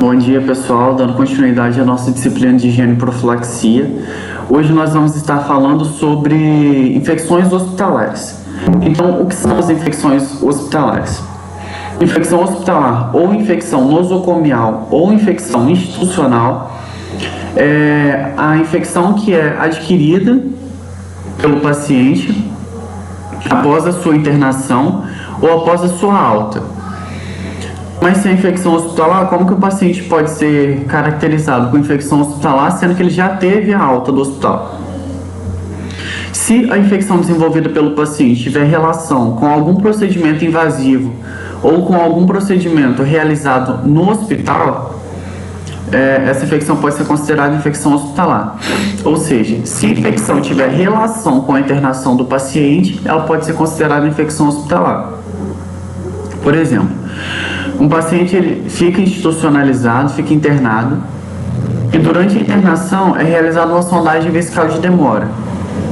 Bom dia, pessoal, dando continuidade à nossa disciplina de higiene e profilaxia. Hoje nós vamos estar falando sobre infecções hospitalares. Então, o que são as infecções hospitalares? Infecção hospitalar ou infecção nosocomial ou infecção institucional é a infecção que é adquirida pelo paciente após a sua internação ou após a sua alta. Mas se a infecção hospitalar, como que o paciente pode ser caracterizado com infecção hospitalar, sendo que ele já teve a alta do hospital? Se a infecção desenvolvida pelo paciente tiver relação com algum procedimento invasivo ou com algum procedimento realizado no hospital, essa infecção pode ser considerada infecção hospitalar. Ou seja, se a infecção tiver relação com a internação do paciente, ela pode ser considerada infecção hospitalar. Por exemplo, um paciente ele fica institucionalizado, fica internado, e durante a internação é realizada uma sondagem vesical de demora.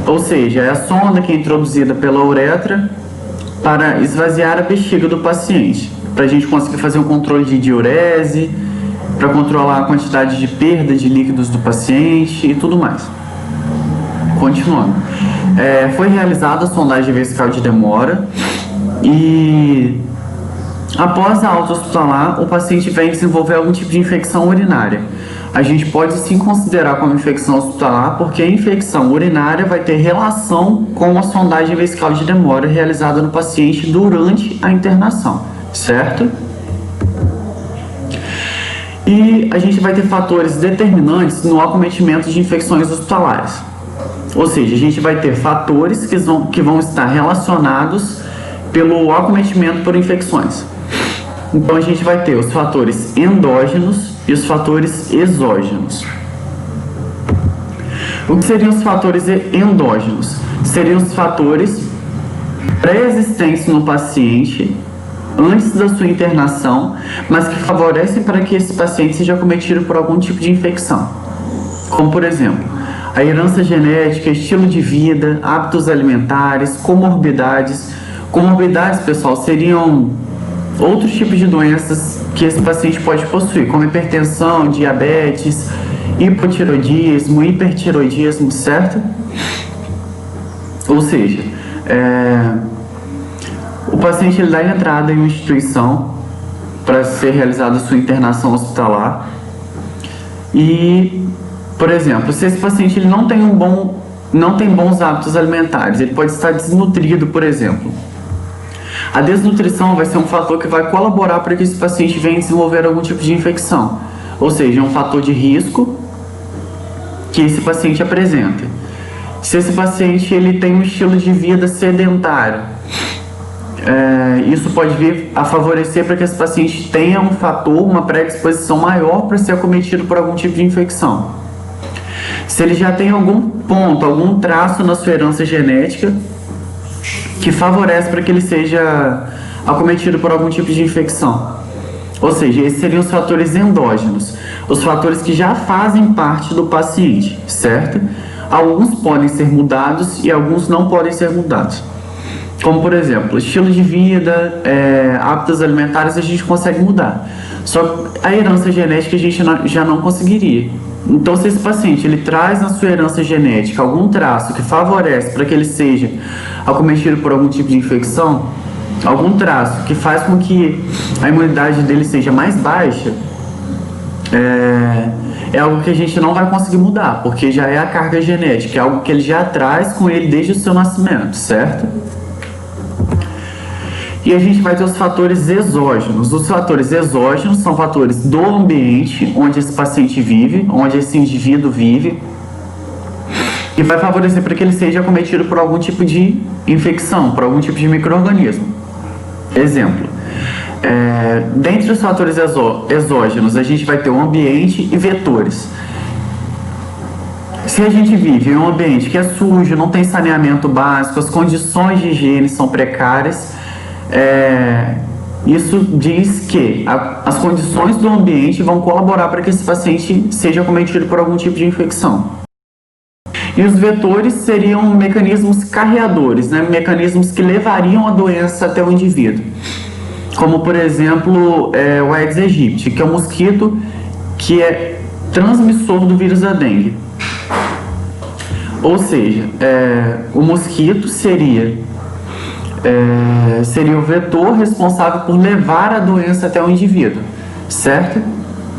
Ou seja, é a sonda que é introduzida pela uretra para esvaziar a bexiga do paciente, para a gente conseguir fazer um controle de diurese, para controlar a quantidade de perda de líquidos do paciente e tudo mais. Continuando. Foi realizada a sondagem vesical de demora e após a alta hospitalar, o paciente vem desenvolver algum tipo de infecção urinária. A gente pode sim considerar como infecção hospitalar, porque a infecção urinária vai ter relação com a sondagem vesical de demora realizada no paciente durante a internação, certo? E a gente vai ter fatores determinantes no acometimento de infecções hospitalares. Ou seja, a gente vai ter fatores que vão estar relacionados pelo acometimento por infecções. Então a gente vai ter os fatores endógenos e os fatores exógenos. O que seriam os fatores endógenos? Seriam os fatores pré-existentes no paciente antes da sua internação, mas que favorecem para que esse paciente seja acometido por algum tipo de infecção. Como, por exemplo, a herança genética, estilo de vida, hábitos alimentares, comorbidades. Comorbidades, pessoal, seriam outros tipos de doenças que esse paciente pode possuir, como hipertensão, diabetes, hipotiroidismo, hipertiroidismo, certo? Ou seja, o paciente ele dá entrada em uma instituição para ser realizada a sua internação hospitalar e, por exemplo, se esse paciente ele não tem bons hábitos alimentares, ele pode estar desnutrido, por exemplo. A desnutrição vai ser um fator que vai colaborar para que esse paciente venha desenvolver algum tipo de infecção. Ou seja, é um fator de risco que esse paciente apresenta. Se esse paciente ele tem um estilo de vida sedentário, isso pode vir a favorecer para que esse paciente tenha um fator, uma predisposição maior para ser acometido por algum tipo de infecção. Se ele já tem algum ponto, algum traço na sua herança genética que favorece para que ele seja acometido por algum tipo de infecção. Ou seja, esses seriam os fatores endógenos, os fatores que já fazem parte do paciente, certo? Alguns podem ser mudados e alguns não podem ser mudados. Como, por exemplo, estilo de vida, hábitos alimentares a gente consegue mudar. Só que a herança genética a gente já não conseguiria. Então, se esse paciente ele traz na sua herança genética algum traço que favorece para que ele seja acometido por algum tipo de infecção, algum traço que faz com que a imunidade dele seja mais baixa, é algo que a gente não vai conseguir mudar, porque já é a carga genética, é algo que ele já traz com ele desde o seu nascimento, certo? E a gente vai ter os fatores exógenos. Os fatores exógenos são fatores do ambiente onde esse paciente vive, onde esse indivíduo vive, e vai favorecer para que ele seja acometido por algum tipo de infecção, por algum tipo de micro-organismo. Exemplo, dentre os fatores exógenos, a gente vai ter o ambiente e vetores. Se a gente vive em um ambiente que é sujo, não tem saneamento básico, as condições de higiene são precárias, isso diz que as condições do ambiente vão colaborar para que esse paciente seja acometido por algum tipo de infecção. E os vetores seriam mecanismos carreadores, né? Mecanismos que levariam a doença até o indivíduo. como por exemplo o Aedes aegypti, que é um mosquito que é transmissor do vírus da dengue. Ou seja, o mosquito seria o vetor responsável por levar a doença até o indivíduo, certo?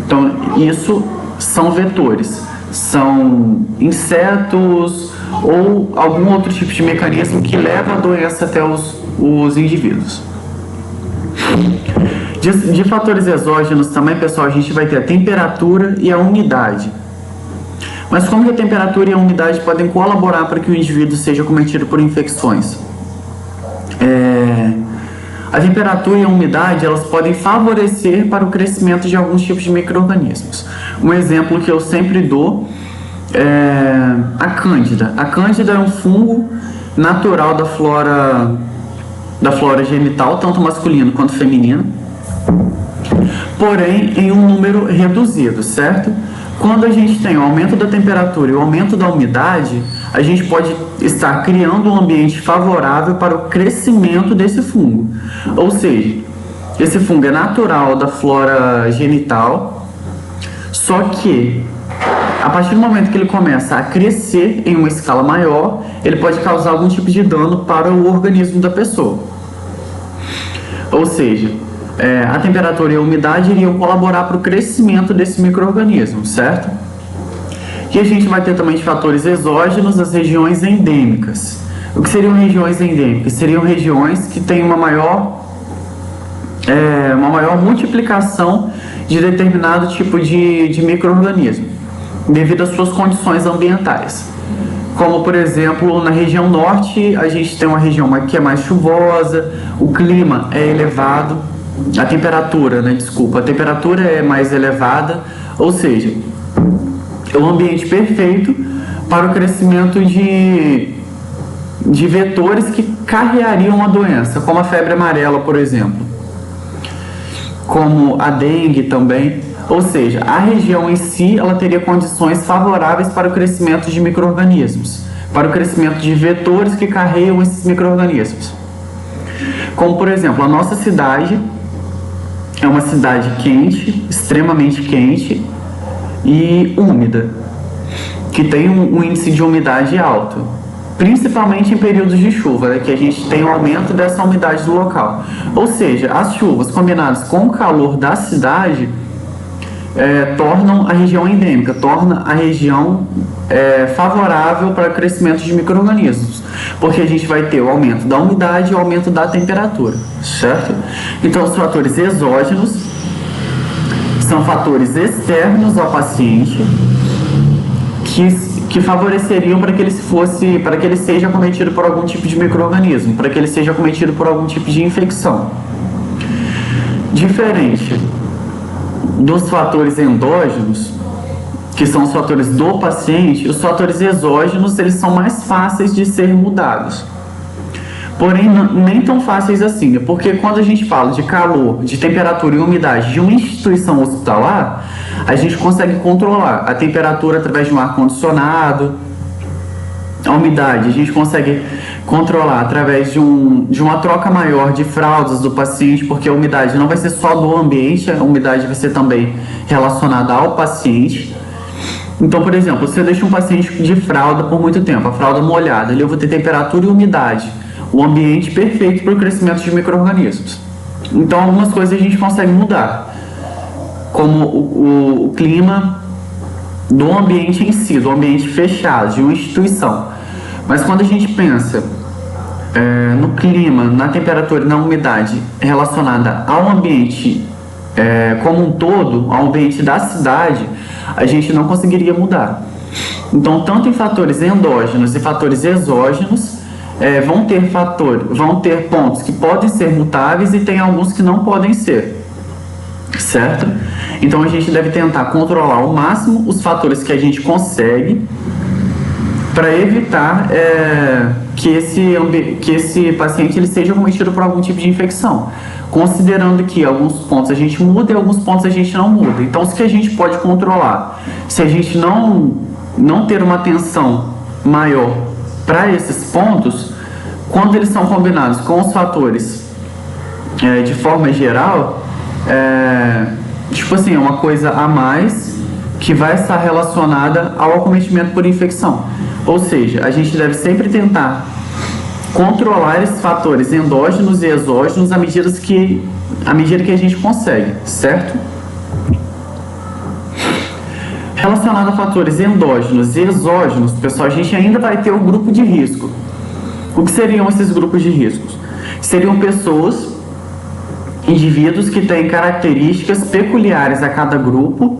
Então, isso são vetores, são insetos ou algum outro tipo de mecanismo que leva a doença até os indivíduos. De fatores exógenos também, pessoal, a gente vai ter a temperatura e a umidade. Mas como que a temperatura e a umidade podem colaborar para que o indivíduo seja cometido por infecções? A temperatura e a umidade, elas podem favorecer para o crescimento de alguns tipos de micro-organismos. Um exemplo que eu sempre dou é a cândida. A cândida é um fungo natural da flora genital, tanto masculino quanto feminino, porém em um número reduzido, certo? Quando a gente tem o aumento da temperatura e o aumento da umidade, a gente pode estar criando um ambiente favorável para o crescimento desse fungo. Ou seja, esse fungo é natural da flora genital, só que a partir do momento que ele começa a crescer em uma escala maior, ele pode causar algum tipo de dano para o organismo da pessoa. Ou seja, a temperatura e a umidade iriam colaborar para o crescimento desse micro-organismo, certo? E a gente vai ter também de fatores exógenos as regiões endêmicas. O que seriam regiões endêmicas? Seriam regiões que têm uma maior multiplicação de determinado tipo de micro-organismo, devido às suas condições ambientais. Como, por exemplo, na região norte, a gente tem uma região que é mais chuvosa, o clima é elevado, a temperatura é mais elevada, ou seja, é um ambiente perfeito para o crescimento de vetores que carregariam a doença, como a febre amarela, por exemplo, como a dengue também. Ou seja, a região em si, ela teria condições favoráveis para o crescimento de micro-organismos, para o crescimento de vetores que carregam esses micro-organismos. Como, por exemplo, a nossa cidade é uma cidade quente, extremamente quente e úmida, que tem um índice de umidade alto, principalmente em períodos de chuva, que a gente tem um aumento dessa umidade do local. Ou seja, as chuvas combinadas com o calor da cidade tornam a região endêmica, torna a região favorável para o crescimento de micro-organismos, porque a gente vai ter o aumento da umidade e o aumento da temperatura, certo? Então, os fatores exógenos são fatores externos ao paciente que favoreceriam para que ele seja cometido por algum tipo de micro-organismo, para que ele seja cometido por algum tipo de infecção. Diferente dos fatores endógenos, que são os fatores do paciente, os fatores exógenos, eles são mais fáceis de ser mudados. Porém, nem tão fáceis assim, porque quando a gente fala de calor, de temperatura e umidade de uma instituição hospitalar, a gente consegue controlar a temperatura através de um ar-condicionado, a umidade a gente consegue controlar através de uma troca maior de fraldas do paciente, porque a umidade não vai ser só do ambiente, a umidade vai ser também relacionada ao paciente. Então, por exemplo, se eu deixo um paciente de fralda por muito tempo, a fralda molhada, ali eu vou ter temperatura e umidade, o ambiente perfeito para o crescimento de micro-organismos. Então, algumas coisas a gente consegue mudar, como o clima do ambiente em si, do ambiente fechado, de uma instituição. Mas quando a gente pensa no clima, na temperatura e na umidade relacionada ao ambiente como um todo, ao ambiente da cidade, a gente não conseguiria mudar. Então, tanto em fatores endógenos e fatores exógenos, vão ter pontos que podem ser mutáveis e tem alguns que não podem ser, certo? Então, a gente deve tentar controlar ao máximo os fatores que a gente consegue para evitar que esse paciente ele seja cometido por algum tipo de infecção, considerando que alguns pontos a gente muda e alguns pontos a gente não muda. Então, se que a gente pode controlar, se a gente não ter uma atenção maior para esses pontos, quando eles são combinados com os fatores de forma geral, tipo assim, é uma coisa a mais que vai estar relacionada ao acometimento por infecção. Ou seja, a gente deve sempre tentar controlar esses fatores endógenos e exógenos à medida que a gente consegue, certo? Relacionado a fatores endógenos e exógenos, pessoal, a gente ainda vai ter o grupo de risco. O que seriam esses grupos de riscos? Seriam pessoas, indivíduos que têm características peculiares a cada grupo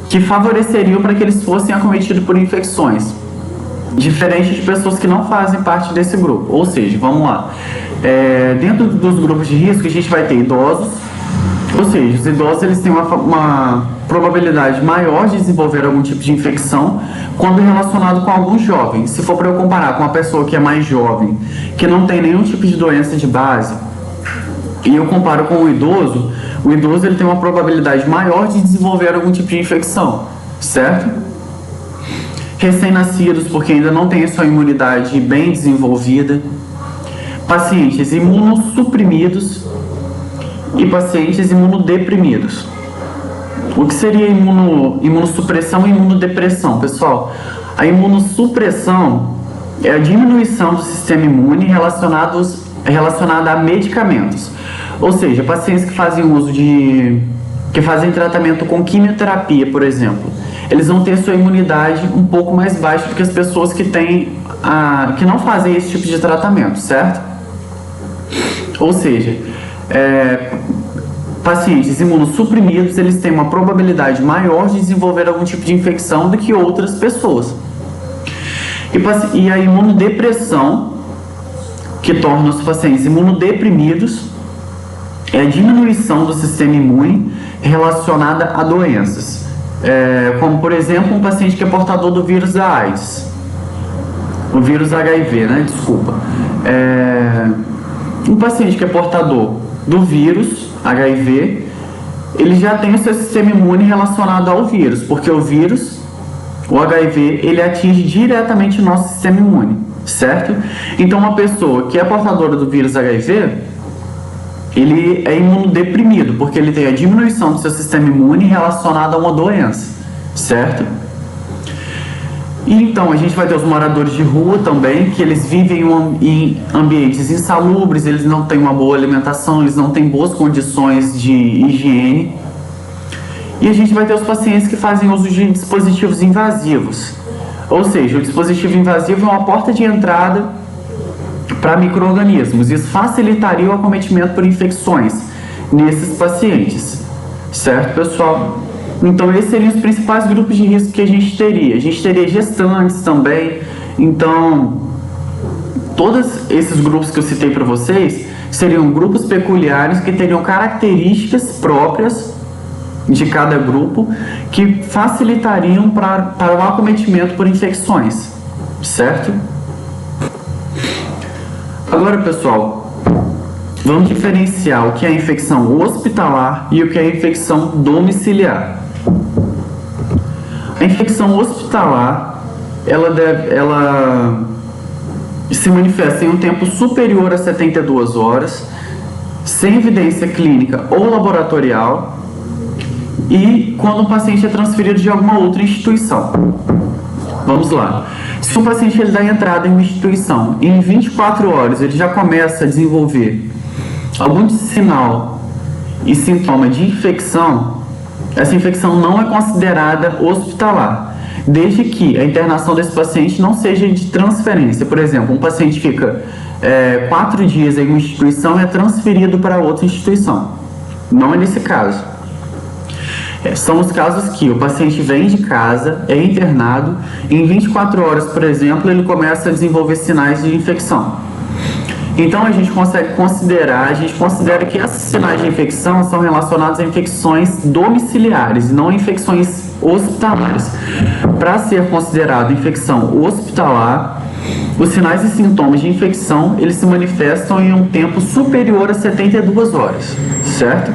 que favoreceriam para que eles fossem acometidos por infecções, diferente de pessoas que não fazem parte desse grupo. Ou seja, vamos lá, dentro dos grupos de risco a gente vai ter idosos, ou seja, os idosos eles têm uma probabilidade maior de desenvolver algum tipo de infecção quando relacionado com algum jovem. Se for para eu comparar com uma pessoa que é mais jovem, que não tem nenhum tipo de doença de base, e eu comparo com o idoso ele tem uma probabilidade maior de desenvolver algum tipo de infecção, certo? Recém-nascidos, porque ainda não tem a sua imunidade bem desenvolvida, pacientes imunossuprimidos e pacientes imunodeprimidos. O que seria imunossupressão e imunodepressão, pessoal? A imunossupressão é a diminuição do sistema imune relacionada a medicamentos. Ou seja, pacientes que fazem que fazem tratamento com quimioterapia, por exemplo, eles vão ter sua imunidade um pouco mais baixa do que as pessoas que não fazem esse tipo de tratamento, certo? Ou seja, pacientes imunossuprimidos, eles têm uma probabilidade maior de desenvolver algum tipo de infecção do que outras pessoas. E a imunodepressão, que torna os pacientes imunodeprimidos, é a diminuição do sistema imune relacionada a doenças. Como, por exemplo, um paciente que é portador do vírus da AIDS, o vírus HIV, né? Desculpa. Um paciente que é portador do vírus HIV, ele já tem o seu sistema imune relacionado ao vírus, porque o HIV, ele atinge diretamente o nosso sistema imune, certo? Então, uma pessoa que é portadora do vírus HIV, ele é imunodeprimido, porque ele tem a diminuição do seu sistema imune relacionada a uma doença, certo? E então, a gente vai ter os moradores de rua também, que eles vivem em ambientes insalubres, eles não têm uma boa alimentação, eles não têm boas condições de higiene. E a gente vai ter os pacientes que fazem uso de dispositivos invasivos. Ou seja, o dispositivo invasivo é uma porta de entrada para micro-organismos. Isso facilitaria o acometimento por infecções nesses pacientes. Certo, pessoal? Então, esses seriam os principais grupos de risco que a gente teria. A gente teria gestantes também. Então, todos esses grupos que eu citei para vocês seriam grupos peculiares que teriam características próprias de cada grupo que facilitariam para o acometimento por infecções, certo? Agora, pessoal, vamos diferenciar o que é a infecção hospitalar e o que é a infecção domiciliar. A infecção hospitalar, ela se manifesta em um tempo superior a 72 horas, sem evidência clínica ou laboratorial, e quando o paciente é transferido de alguma outra instituição. Vamos lá. Se o paciente ele dá entrada em uma instituição e em 24 horas ele já começa a desenvolver algum sinal e sintoma de infecção, essa infecção não é considerada hospitalar, desde que a internação desse paciente não seja de transferência. Por exemplo, um paciente fica 4 dias em uma instituição e é transferido para outra instituição. Não é nesse caso. São os casos que o paciente vem de casa, é internado, e em 24 horas, por exemplo, ele começa a desenvolver sinais de infecção. Então a gente considera que esses sinais de infecção são relacionados a infecções domiciliares e não a infecções hospitalares. Para ser considerado infecção hospitalar, os sinais e sintomas de infecção, eles se manifestam em um tempo superior a 72 horas, certo?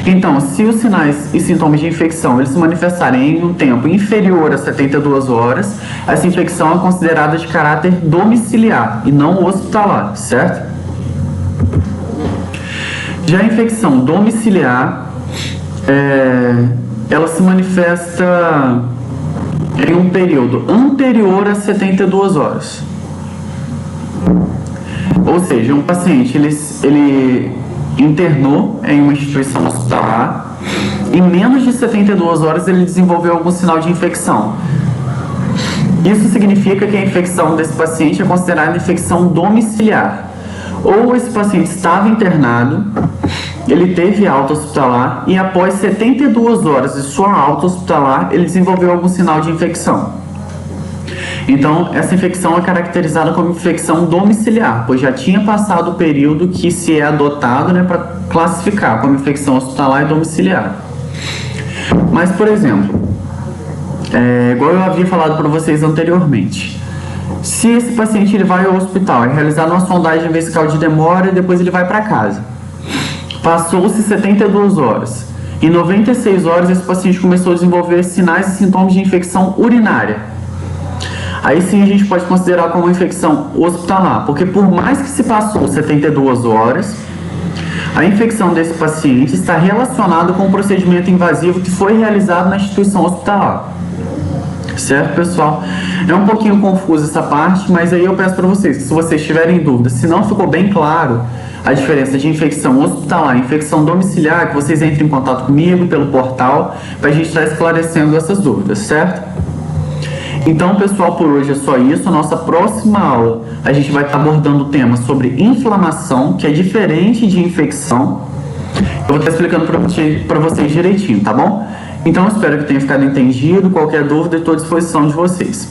Então, se os sinais e sintomas de infecção eles se manifestarem em um tempo inferior a 72 horas, essa infecção é considerada de caráter domiciliar e não hospitalar, certo? Já a infecção domiciliar, ela se manifesta em um período anterior a 72 horas. Ou seja, um paciente ele internou em uma instituição hospitalar, em menos de 72 horas ele desenvolveu algum sinal de infecção. Isso significa que a infecção desse paciente é considerada infecção domiciliar. Ou esse paciente estava internado, ele teve alta hospitalar e após 72 horas de sua alta hospitalar, ele desenvolveu algum sinal de infecção. Então, essa infecção é caracterizada como infecção domiciliar, pois já tinha passado o período que se é adotado, né, para classificar como infecção hospitalar e domiciliar. Mas, por exemplo, igual eu havia falado para vocês anteriormente, se esse paciente ele vai ao hospital, é realizada uma sondagem vesical de demora e depois ele vai para casa. Passou-se 72 horas. Em 96 horas, esse paciente começou a desenvolver sinais e sintomas de infecção urinária. Aí sim a gente pode considerar como infecção hospitalar, porque por mais que se passou 72 horas, a infecção desse paciente está relacionada com o procedimento invasivo que foi realizado na instituição hospitalar. Certo, pessoal? É um pouquinho confusa essa parte, mas aí eu peço para vocês que, se vocês tiverem dúvidas, se não ficou bem claro a diferença de infecção hospitalar e infecção domiciliar, que vocês entrem em contato comigo pelo portal para a gente estar esclarecendo essas dúvidas, certo? Então, pessoal, por hoje é só isso. Nossa próxima aula a gente vai estar abordando o tema sobre inflamação, que é diferente de infecção. Eu vou estar explicando para vocês direitinho, tá bom? Então, espero que tenha ficado entendido. Qualquer dúvida, estou à disposição de vocês.